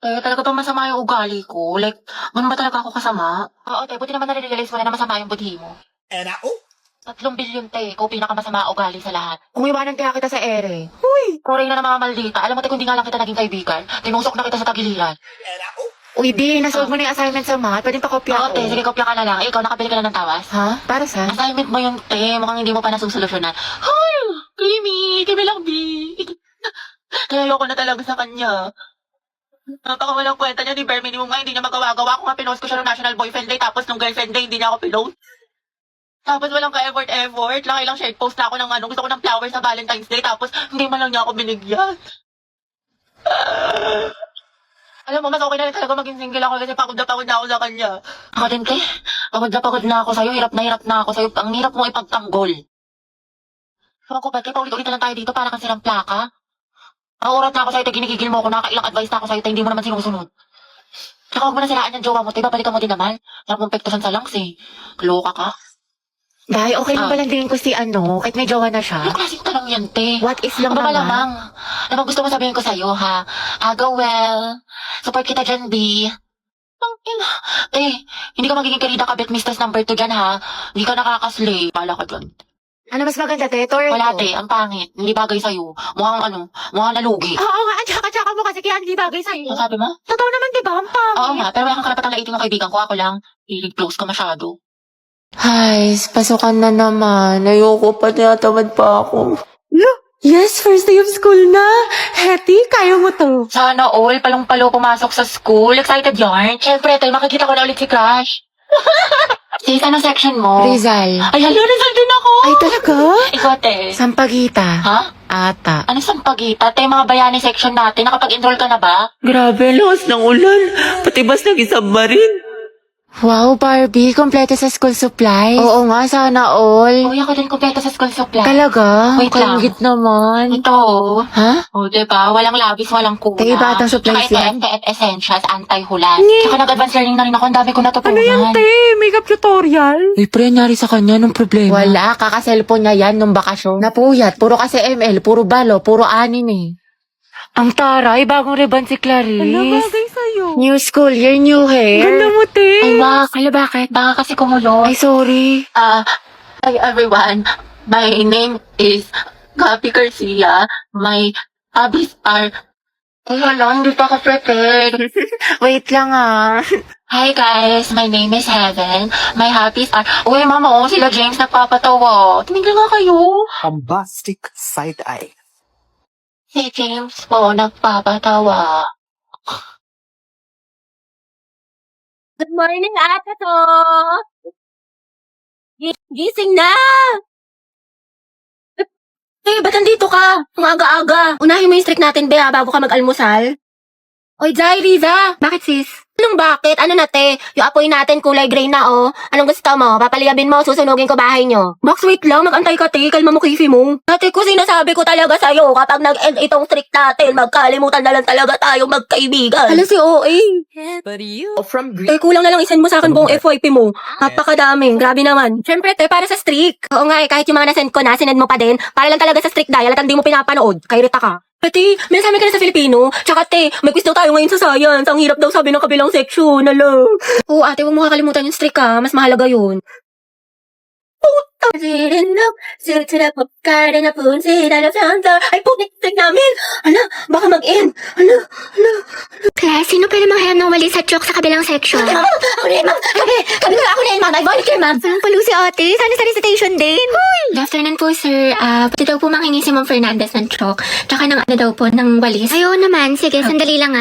Kaya talaga bang masama yung ugali ko? Like, ganun ba talaga ako kasama? Oo, te, buti naman nare-realize mo na masama yung budhi mo. 3 bilyon, te. Ikaw pinakamasama ugali sa lahat. Kung iwanan kaya kita sa ere. Huy! Kuray na ng mga maldita. Alam mo, te, kung di nga lang kita naging kaibigan, tinusok na kita sa tagiliran. Uy, di, nasolve mo na yung assignment sa math. Pwede pa kopya Oo, te, sige, kopya ka na lang. Ikaw, nakabili ka na ng tawas? Ha? Para sa? Assignment mo yung te. Mukhang hindi mo pa nasusolusyonan. Hoy! Kimi lang, B. Kaya ayoko na talaga sa kanya. Napakawalang kwenta niya ni Bare Minimum nga, hindi niya magawa-gawa. Ako nga pinost ko siya ng National Boyfriend Day, tapos nung Girlfriend Day, hindi niya ako pinost. Tapos walang ka-effort. Laki lang share post na ako ng gusto ko ng flowers sa Valentine's Day, tapos hindi man lang niya ako binigyan. Alam mo, mas okay na rin talaga maging single ako kasi pagod na ako sa kanya. Ako din, te. Pagod na ako sa'yo. Hirap na ako sa'yo. Ang hirap mong ipagtanggol. Ewan ko ba, te, paulit-ulit na lang tayo dito para kang silang plaka. Ang urat na ako sa'yo, te, ginigigil mo ako, nakakailang advice na ako sa'yo, te, hindi mo naman sinusunod. Tsaka huwag mo na siraan yung jowa mo, te, babalikan mo din naman. Harap mong pektusan sa lungs, eh. Loka ka. Dahil okay lang palang tingin ko si kahit may jowa na siya. Anong klaseng tanong yan, te? What is lang Ano ba naman? malamang? Ano bang gusto mo sabihin ko sa'yo, ha? Go well. Support kita dyan, B. Ang ina. Hindi ka magiging karida kabit mistress number 2 dyan, ha? Hindi ka nakakaslay. Pala ka dyan. Ano mas maganda, te? Torre Wala, te. Ang pangit. Hindi bagay sa'yo. Mukhang nalugi. Oo nga, tsaka mo kasi kaya hindi bagay sa'yo. Ano sabi mo? Totoo naman, di ba? Ang pangit. Oo nga, pero wala kang karapatang laitin ng kaibigan ko. Ako lang. I-close ka masyado. Ay, pasukan na naman. Ayoko pa, tinatamad pa ako. Yes, first day of school na. Hetty, kaya mo to. Sana all, palong-palo pumasok sa school. Excited yarn. Siyempre, tayo makikita ko na ulit si Crush. Sis, anong section mo? Rizal. Ay, hala, Rizal din ako. Ay, talaga? Ikaw, te. Sampagita. Ha? Ata. Ano sampagita? Te, mga bayani section natin. Nakapag-enroll ka na ba? Grabe, lakas ng ulan. Pati bas nag-isubmarine. Wow, Barbie, kompleto sa school supplies. Oo nga, sana all. Uy, ako din kumpleto sa school supply. Talaga? Wait lang. Kalingit naman. Ito. Ha? O, diba? Walang labis, walang kuna. Te, batang supplies Tsaka yan. ito, FTF Essentials, anti-hulas. Tsaka nag-advance learning na rin ako. Ang dami ko natutunan. Makeup tutorial? Uy, pre, nangyari sa kanya nung problema. Wala, kaka-cellphone niya yan nung bakasyon. Napuyat, puro kasi ML, puro balo, puro anin eh. Ang taray, bagong ribbon si Clarice. sa'yo. New school year, new hair. mo, te. Ay, wak. Hala, bakit? Baka kasi kumulo. Ay, sorry. Hi, everyone. My name is Gabi Garcia. My hobbies are... Ay, hala, hindi pa ako prepared. Wait lang Hi guys, my name is Heaven. My hobbies are... Uy, mama, sila James nagpapatawa. Tumigil nga kayo. Bombastic side eye. Si James po nagpapatawa. Good morning, ate to! Gising na! Ba't nandito ka? Ang aga-aga. Unahin mo yung streak natin, Bea, bago ka mag-almusal. Oy, Jai, Riza. Bakit, sis? Anong bakit? Ano na, te? Yung apoy natin kulay gray na, oh. Anong gusto mo? Papaliyabin mo, susunugin ko bahay nyo. Max, wait lang. Mag-antay ka, te. Kalma mo, kifi mo. Ate ko, sinasabi ko talaga sa'yo, kapag nag-end itong streak natin, magkalimutan na lang talaga tayo magkaibigan. Hala si OA. But you... From Kulang na lang isend mo sa akin buong FYP mo. Napakadami. Grabe naman. Siyempre, te, para sa streak. Oo nga, kahit yung mga nasend ko na, sinend mo pa din. Para lang talaga sa streak dial at hindi mo pinapanood. Kay Rita ka. Ate, may nasabi ka na sa Filipino. Tsaka, te, may quiz daw tayo ngayon sa science. Ang hirap daw sabi ng kabilang section. Alo. Oo, ate, huwag mo kakalimutan yung streak, ha. Mas mahalaga yun. Ay, putik namin. Ala, baka mag-end. Ala. Class, sino pwede manghiram ng walis at chalk sa kabilang section? Ako na yun, ma'am. Kami ako na yun, ma'am. Ay, volunteer, ma'am. Anong palo si ate? Sana sa recitation din. Good afternoon po, sir. Pwede daw po manghingi si Ma'am Fernandez ng chalk. Tsaka ng ano daw po, ng walis. Ayaw naman. Sige, sandali lang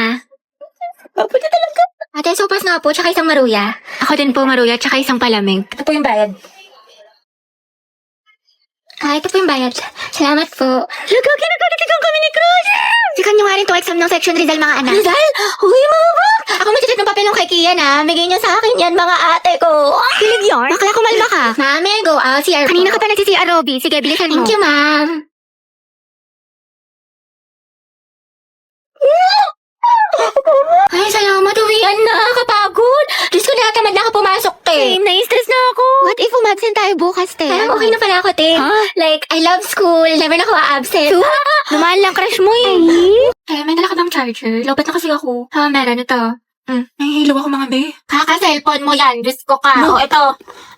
Pwede talaga. Ate, sopas nga po, tsaka isang maruya. Ako din po maruya, tsaka isang palamig. Ito po yung bayad. Ito po yung bayad. Salamat po. Nagkakinagalitigan kami ni Crush! Sikan nyo nga rin to exam ng section Rizal, mga anak. Rizal? Uy, mga bak! Ako magsisit ng papel ng kay Kian, ha? Bigay niya sa akin yan, mga ate ko. Kilig yarn? Bakla, kumalma ka. Mami, go out. CR po. Kanina ka pa nagsi-CR, Robby. Sige, bilisan mo. Thank you, ma'am. Ay, salamat. Uwian na. Kapagod. Diyos ko, natamad na ako pumasok, te. Same, na-stress na ako. What if umabsent tayo bukas, te? Parang okay na pala ako, te. Like, I love school. Never na ako a-absent. Lumaan lang crush mo eh. Kaya may dala ka bang charger? Lobat na kasi ako. Meron ito. Nahihilo ako mga be. Kaka-cellphone mo yan. Diyos ko ka. Oh, ito.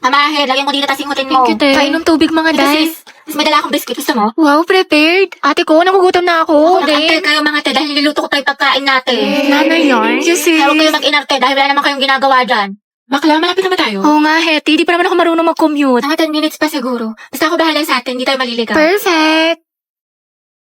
Mamahe, lagyan mo dito tas ingutin mo. Thank you, te. Painom tubig mga Ito, day. Tapos may dala akong biscuit. Gusto mo? Wow, prepared. Ate ko, nagugutom na ako. Nakantay kayo mga te dahil niluluto ko pa yung pagkain natin. Nanay yarn? Kasi... Kaya huwag kayo mag-inarte dahil wala naman kayong ginagawa dyan. Bakla, malapit naman tayo. Oo nga, Hetty. Di pa naman ako marunong mag-commute. Mga 10 minutes pa siguro. Basta ako bahala sa atin. Hindi tayo maliligaw. Perfect.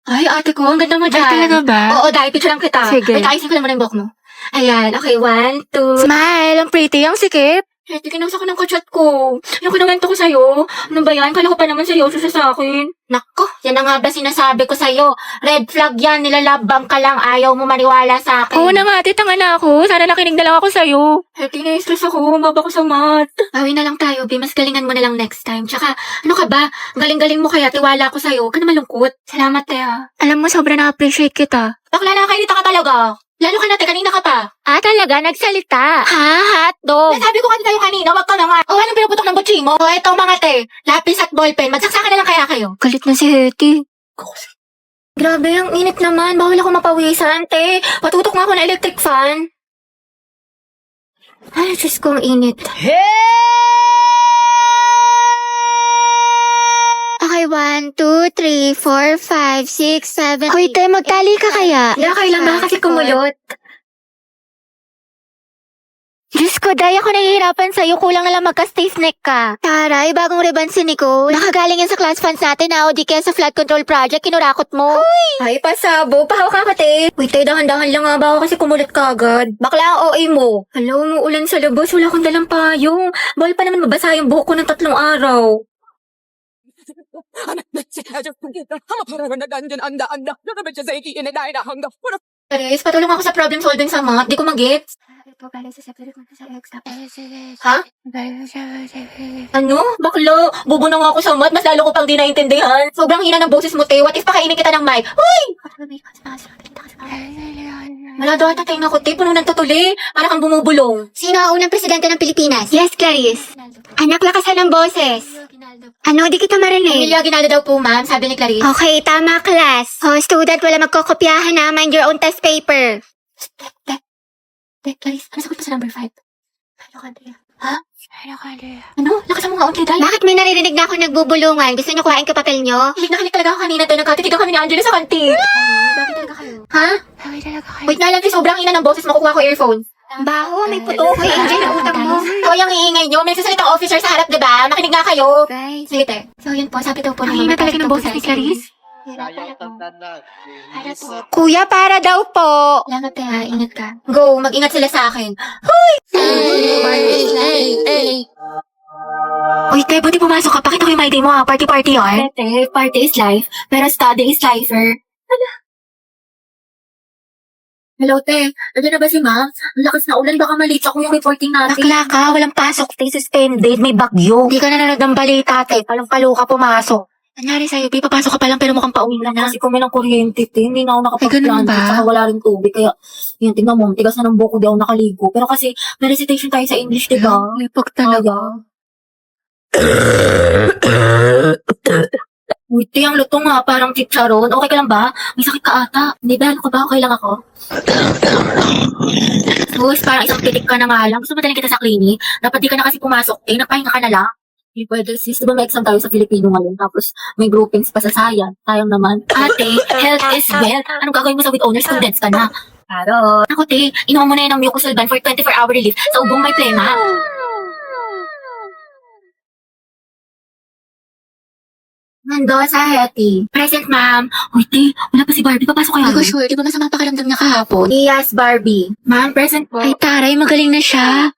Ay, ate ko. Ang ganda mo Ay, dyan. talaga ba? Oo, dahil picture lang kita. Sige. Wait, ayusin ko naman yung buhok mo. Ayan. Okay, 1, 2. Smile. Ang pretty. Ang sikip. Hetty, kinausa ko ng kachat ko. Yung kinawento ko sa'yo. Ano ba yan? Kala ko pa naman seryoso siya sa akin. Nako, yan na nga ba sinasabi ko sa'yo. Red flag yan. Nilalabang ka lang. Ayaw mo maniwala sa akin. Oo na nga, ate. Tanga na ako. Sana nakinig na lang ako sa'yo. Hetty, na-stress ako. Mababa ko sa math. Bawi na lang tayo, B. Mas galingan mo na lang next time. Tsaka, ano ka ba? Ang galing-galing mo kaya. Tiwala ko sa'yo. Ka na malungkot. Salamat, Tea. Alam mo, sobra na-appreciate kita. Bakla na kainita ka talaga. Lalo ka natin, kanina ka pa. Talaga? Nagsalita? Ha? Hotdog? Sabi ko kasi tayo kanina, wag ka na nga. Anong pinuputok ng butsi mo? Ito mga te, lapis at ballpen. Magsaksakan na lang kaya kayo. Galit na si Hetty. Grabe, ang init naman. Bawal ako mapawisan, te. Patutok nga ako ng electric fan. Ay, Diyos ko, ang init. Okay, 1, 2, 3, 4, 5, 6, 7, Hoy, te, magtali ka kaya? Hindi, kailan ba kasi kumulot? Diyos ko, Day, ako nahihirapan sa'yo. Kulang na lang magka-stiff neck ka. Taray, bagong ribbon si Nicole. Nakagaling yan sa class fans natin o di kaya sa flood control project, kinurakot mo. Ay, pasabo. Pahawak ka, te. Wait, te, dahan-dahan lang nga ba ako kasi kumulit ka agad. Bakla ang OA mo. Hala, umuulan sa labas. Wala akong dalang payong. Bawal pa naman mabasa yung buhok ko ng 3 araw. Aris, patulong ako sa problem solving sa math. Di ko mag-gets. Ha? Ano? Baklo? Bobo na nga ako sa math. Mas lalo ko pang di naintindihan. Sobrang hina ng boses mo, te. What if pakainin kita ng mic? Hoy! Wala daw at tingnan ko, te. Puno ng tutuli. Para kang bumubulong. Sino ang unang presidente ng Pilipinas? Yes, Clarice. Anak, lakasan ng boses. Ano? Di kita marinig. Emilio Aguinaldo daw po, ma'am. Sabi ni Clarice. Okay, tama, class. Oh, student, wala magkokopyahan na. Mind your own test paper. Clarice, ano sagot pa sa number 5? Ha? Ano? Lakasan mo nga unti, Day. Bakit may naririnig na ako nagbubulungan? Gusto niyo kuhain ko papel niyo? Hilig na hilig talaga ako kanina, Day. Nagkatitigan kami ni Angela sa kantin. Bakit talaga kayo? Ha? Wait na lang, Tay. Sobrang hina ng boses. Makukuha ko earphones. Baho, may puto. Hoy, Angela, utang mo. So, yung iingay niyo. May sasalitang officer sa harap, diba? Makinig nga kayo. Right. Sige, Te. So, yun po. Sabi daw po Ang hina talaga ng boses ni Clarice. Kuya, para daw po. Salamat, Te, ha. Ingat ka. Go, mag-ingat sila sa akin. Hoy! Uy, Te, buti pumasok ka. Pakita ko yung my day mo, ha. Party-party, ha. Te, party is life, pero study is lifer. Hello, Te. Nandiyan na ba si Ma'am? Ang lakas na ulan. Baka malate ako yung reporting natin. Bakla ka. Walang pasok, Te. Suspended. May bagyo. Hindi ka nanonood ng balita, Te. Palang-palo ka pumasok. Nangyari sa'yo, Pi, papasok ka pa lang pero mukhang pauwi na na. Kasi kung may ng kuryente, Te, hindi na ako nakapag-plan. Ay, ganun ba? Saka wala rin tubig. Kaya, yan, tingnan mo, tigas na ng buko, di ako nakaligo. Pero kasi, may recitation tayo sa English, di ba? Lipag talaga. Uy, Te, ang luto nga, parang chicharon. Okay ka lang ba? May sakit ka ata. Hindi ba? Ano ka ba? Okay lang ako? Sus, parang isang pitik ka na nga lang. Gusto mo dalhin kita sa clinic? Dapat di ka na kasi pumasok. Nagpahinga ka na lang. Hindi pwede, sis. Diba may exam tayo sa Filipino ngayon? Tapos may groupings pa sa science. Sayang naman. Ate, health is wealth. Anong gagawin mo sa with honor students ka na? Claro. Ako, Te, inuman mo na yun ng Mucosolvan for 24-hour relief sa ubong may plema. Nando sa Hetty. Present, ma'am. Uy, Te, wala pa si Barbie. Papasok kayo. Hindi ko sure. Di ba masama pakiramdam niya kahapon? Yes, Barbie. Ma'am, present po. Ay, taray. Magaling na siya.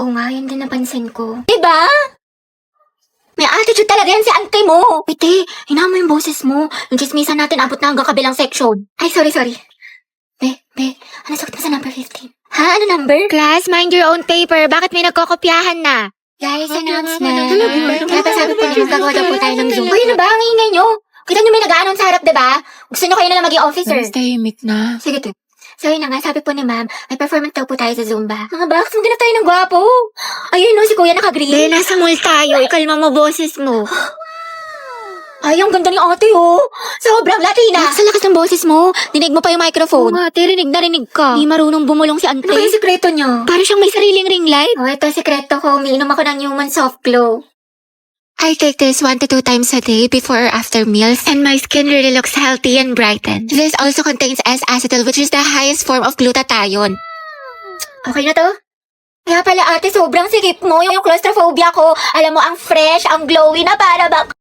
Oo nga, yun din napansin ko. Diba? May attitude talaga yan si auntie mo. Piti, hinama mo yung boses mo. Yung chismisan natin, abot na hanggang kabilang section. Ay, sorry. Be, ano sagot mo sa number 15? Ha? Ano number? Class, mind your own paper. Bakit may nagkokopyahan na? Guys, announcement. Kaya pa sabi po niyo, gagawa daw po tayo ng Zoom. Uy, ano ba? Ang ingay nyo. Kita niyo may nag-aanon sa harap, diba? Gusto niyo kayo na lang maging officer. Mas tahimik na. Sige, te. So yun na nga, sabi po ni ma'am, may performance daw po tayo sa Zumba. Mga baks, maghanap tayo ng gwapo. Ayun no, si kuya naka-green. Be, nasa mall tayo. Ikalma mo boses mo. Ay, ang ganda ni ate, oh. Sobrang Latina. Sa lakas ng boses mo. Dinig mo pa yung microphone. Oo, ate, rinig na rinig ka. Di marunong bumulong si ante. Ano kaya yung sikreto niya? Para siyang may sariling ring light. Oh, ito sikreto ko. Umiinom ako ng Human Soft Glow. I take this 1 to 2 times a day before or after meals, and my skin really looks healthy and brightened. This also contains S-acetyl, which is the highest form of glutathione. Okay na to? Kaya pala ate, sobrang sikip mo. Yung claustrophobia ko. Alam mo, ang fresh, ang glowy na para bang